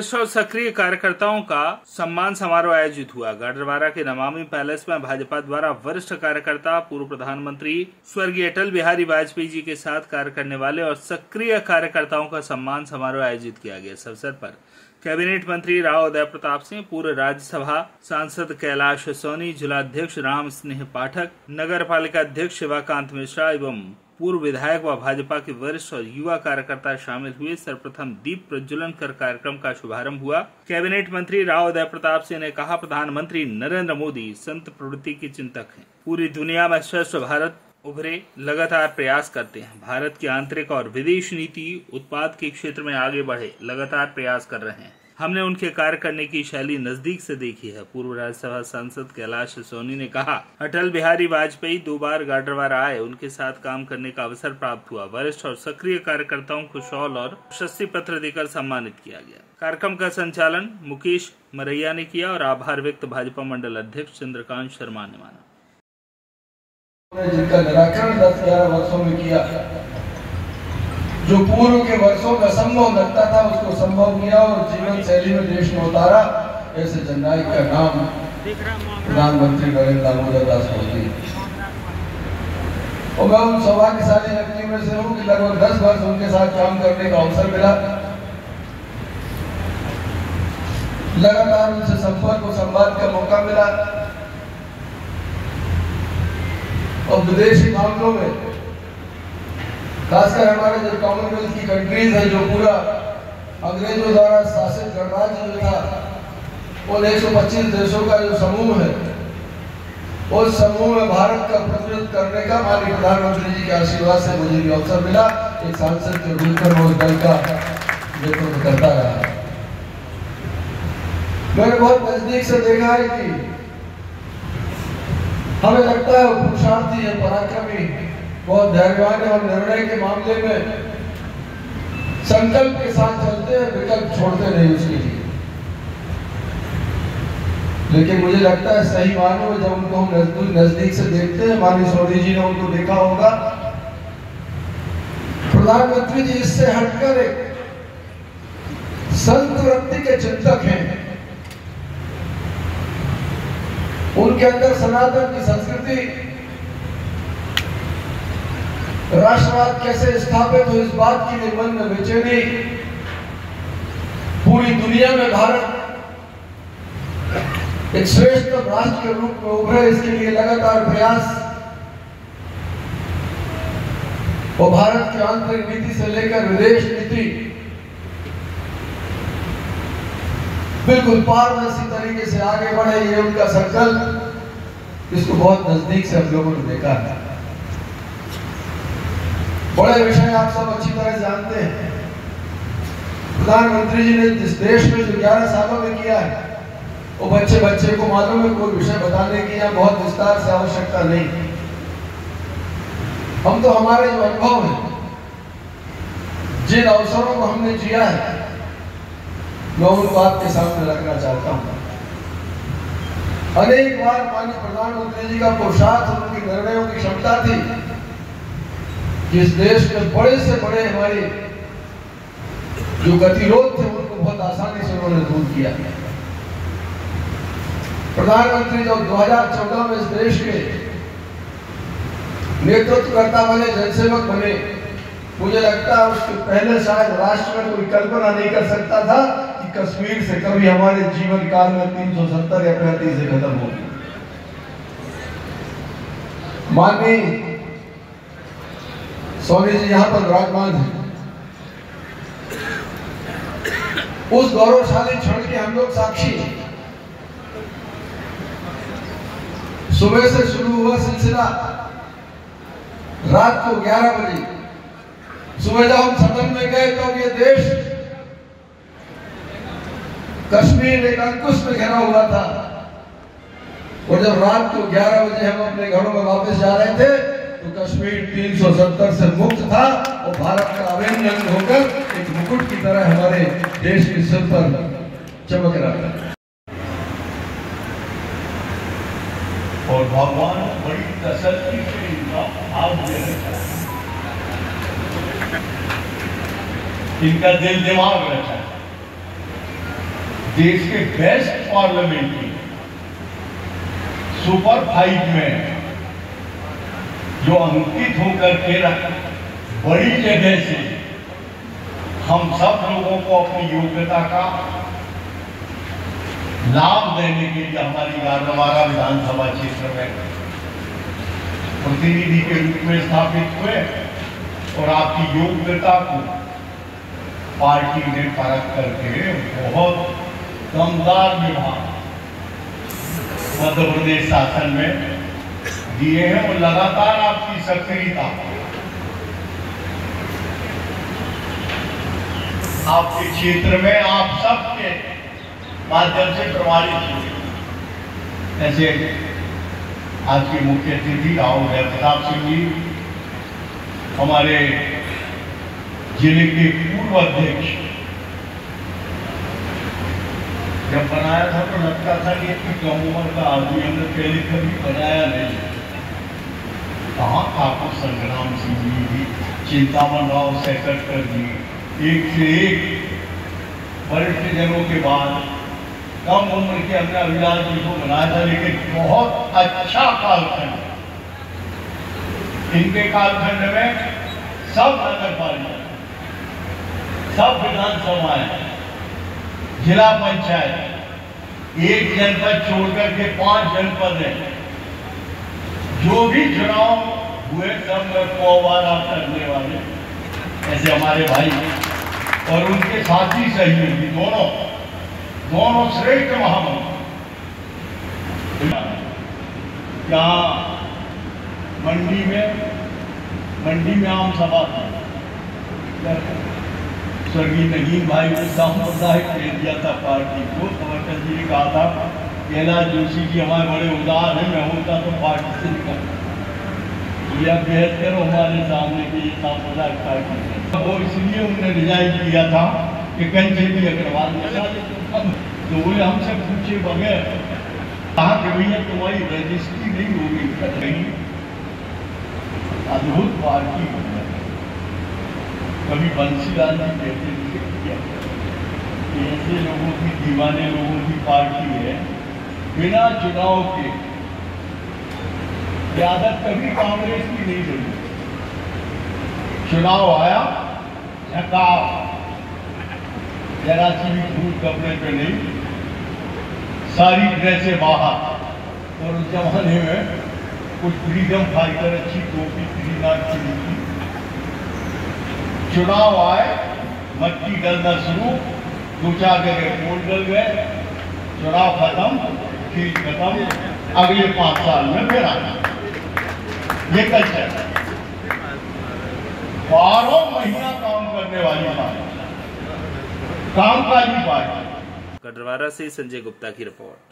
वरिष्ठ और सक्रिय कार्यकर्ताओं का सम्मान समारोह आयोजित हुआ। गाडरवारा के नमामि पैलेस में भाजपा द्वारा वरिष्ठ कार्यकर्ता, पूर्व प्रधानमंत्री स्वर्गीय अटल बिहारी वाजपेयी जी के साथ कार्य करने वाले और सक्रिय कार्यकर्ताओं का सम्मान समारोह आयोजित किया गया। इस अवसर पर कैबिनेट मंत्री राव उदय प्रताप सिंह, पूर्व राज्यसभा सांसद कैलाश सोनी, जिलाध्यक्ष राम स्नेह पाठक, नगर पालिका अध्यक्ष शिवाकांत मिश्रा एवं पूर्व विधायक व भाजपा के वरिष्ठ और युवा कार्यकर्ता शामिल हुए। सर्वप्रथम दीप प्रज्वलन कर कार्यक्रम का शुभारंभ हुआ। कैबिनेट मंत्री राव उदय प्रताप सिंह ने कहा, प्रधानमंत्री नरेंद्र मोदी संत प्रवृत्ति के चिंतक हैं। पूरी दुनिया में श्रेष्ठ भारत उभरे लगातार प्रयास करते हैं। भारत की आंतरिक और विदेश नीति उत्पाद के क्षेत्र में आगे बढ़े लगातार प्रयास कर रहे हैं। हमने उनके कार्य करने की शैली नजदीक से देखी है। पूर्व राज्यसभा सांसद कैलाश सोनी ने कहा, अटल बिहारी वाजपेयी 2 बार गाडरवारा आए, उनके साथ काम करने का अवसर प्राप्त हुआ। वरिष्ठ और सक्रिय कार्यकर्ताओं को शॉल और प्रशस्ति पत्र देकर सम्मानित किया गया। कार्यक्रम का संचालन मुकेश मरैया ने किया और आभार व्यक्त भाजपा मंडल अध्यक्ष चंद्रकांत शर्मा ने माना। जिनका निराकरण 10-11 वर्षों में किया, जो पूर्व के वर्षों में असंभव लगता था उसको संभव किया और जीवन शैली में देश में उतारा, ऐसे जननायक का नाम प्रधानमंत्री नरेंद्र दामोदर दास मोदी। और मैं उन सौभाग्यशाली व्यक्तियों में से हूँ कि लगभग 10 वर्ष उनके साथ काम करने का अवसर मिला। लगातार उनसे संपर्क और संवाद का मौका मिला और विदेशी मामलों में खासकर हमारे जो कॉमनवेल्थ की कंट्रीज है, जो पूरा अंग्रेजों द्वारा शासित गणराज्य जो था, उन 125 देशों का जो समूह है, उस समूह में भारत का प्रतिनिधित्व करने का माननीय प्रधानमंत्री जी के आशीर्वाद से मुझे भी अवसर मिला। एक सांसद के रूप में उस दल का नेतृत्व करता रहा। मैंने बहुत नजदीक से देखा है कि हमें लगता है पुरुषार्थी है, पराक्रमी, बहुत धैर्यवान है और निर्णय के मामले में संकल्प के साथ चलते हैं, विकल्प छोड़ते नहीं उसके लिए। लेकिन मुझे लगता है सही मानो जब उनको हम नजदीक से देखते हैं, माननीय सोनी जी ने उनको देखा होगा, प्रधानमंत्री जी इससे हटकर एक संत वृत्ति के चिंतक हैं। उनके अंदर सनातन की संस्कृति, राष्ट्रवाद कैसे स्थापित हो इस बात की मन में बेचैनी, पूरी दुनिया में भारत एक श्रेष्ठ राष्ट्र के रूप में उभरे, इसके लिए लगातार प्रयास और भारत की आंतरिक नीति से लेकर विदेश नीति बिल्कुल पारदर्शी तरीके से आगे बढ़े, ये उनका संकल्प, इसको बहुत नजदीक से हम लोगों ने देखा है। बड़े विषय आप सब अच्छी तरह जानते हैं। प्रधानमंत्री जी ने जिस देश में जो 11 सालों में किया है, वो बच्चे बच्चे को मालूम है। कोई विषय बताने की या बहुत विस्तार से आवश्यकता नहीं। हम तो हमारे जो अनुभव है, जिन अवसरों को हमने जिया है, मैं उनको आपके सामने रखना चाहता हूँ। अनेक बार माननीय प्रधानमंत्री जी का पुरुषार्थ और उनकी निर्णयों की क्षमता थी, जिस देश में बड़े से बड़े हमारे जो गतिरोध थे उनको बहुत आसानी से उन्होंने दूर किया। प्रधानमंत्री जब 2014 में इस देश के नेतृत्वकर्ता बने, जनसेवक बने, मुझे लगता है उसके पहले शायद राष्ट्र में कोई कल्पना नहीं कर सकता था कि कश्मीर से कभी हमारे जीवन काल में 370 या 35 से खत्म होगी। माननीय सोनी जी यहाँ पर विराजमान है। उस गौरवशाली क्षण के हम लोग साक्षी हैं। सुबह से शुरू हुआ सिलसिला, रात को 11 बजे सुबह जब हम सदन में गए तो ये देश कश्मीर एक अंकुश में घिरा हुआ था, और जब रात को 11 बजे हम अपने घरों में वापस जा रहे थे तो कश्मीर 370 से मुक्त था और भारत का अभिन्न अंग होकर एक मुकुट की तरह हमारे देश के सिर पर चमक रहा था। और भगवान बड़ी तसल्ली से इनका भाव दे रखा है, इनका दिल दिमाग रखा है। देश के बेस्ट पार्लियामेंट्री सुपर 5 में जो अंकित होकर के बड़ी जगह से हम सब लोगों को अपनी योग्यता का लाभ देने के लिए हमारी गारवारा विधानसभा क्षेत्र में प्रतिनिधि के रूप में स्थापित हुए और आपकी योग्यता को पार्टी ने परख करके बहुत दमदार विभाग मध्य प्रदेश शासन में दिए हैं और लगातार आपकी सक्रियता आपके क्षेत्र में आप सबके माध्यम से प्रमाणित हुए। ऐसे आज के मुख्य अतिथि राव प्रताप सिंह जी हमारे जिले के पूर्व अध्यक्ष, जब बनाया था तो लगता था कि इतनी कम उम्र का आदमी हमने पहले कभी बनाया नहीं। कहाँ ठाकुर संग्राम सिंह जी भी, चिंतामन राव सेकटर जी, एक से एक वरिष्ठ जनों के बाद कम उम्र के हमने अभिलाष जी को बनाया था, लेकिन बहुत अच्छा कालखंड। इनके कालखंड में सब नगर पालिका, सब विधानसभाएं, जिला पंचायत, एक जनपद छोड़कर के 5 जनपद हैं। जो भी चुनाव हुए सब में पौवारा करने वाले ऐसे हमारे भाई और उनके साथी सहयोगी दोनों श्रेष्ठ महामंत्री। यहाँ मंडी में आम सभा थी, स्वर्गीय नगीन भाई ने सामुदायिक दे दिया था पार्टी को। अटल जी ने कहा था कैलाश जोशी जी हमारे बड़े उदार हैं, मैं होता तो पार्टी से निकल या बेहद करो हमारे सामने की ये सामुदायिक पार्टी। वो इसलिए उन्होंने रिजाइन किया था कि कंचन भी अग्रवाल तो बोले हमसे पूछे बगैर कहा कि भैया तुम्हारी रजिस्ट्री नहीं होगी, नहीं अद्भुत पार्टी। कभी बंसीलाल जी कहते थे कि ऐसे लोगों की, दीवाने लोगों की पार्टी है, बिना चुनाव के आदत कभी कांग्रेस की नहीं रही। चुनाव आया, झका जरा सी भी धूल कपड़े पे नहीं, सारी ड्रेसें बाहर। और उस जमाने में कुछ फ्रीडम फाइटर अच्छी टोपी श्रीनाथ की। चुनाव आए, मट्टी डलना शुरू, 2-4 जगह पोल डल गए, चुनाव खत्म, खेल खत्म, अगले 5 साल में फिर आना। ये कल्चर 12 महीना काम करने वाली पार्टी, कामकाजी पार्टी। गढ़वारा से संजय गुप्ता की रिपोर्ट।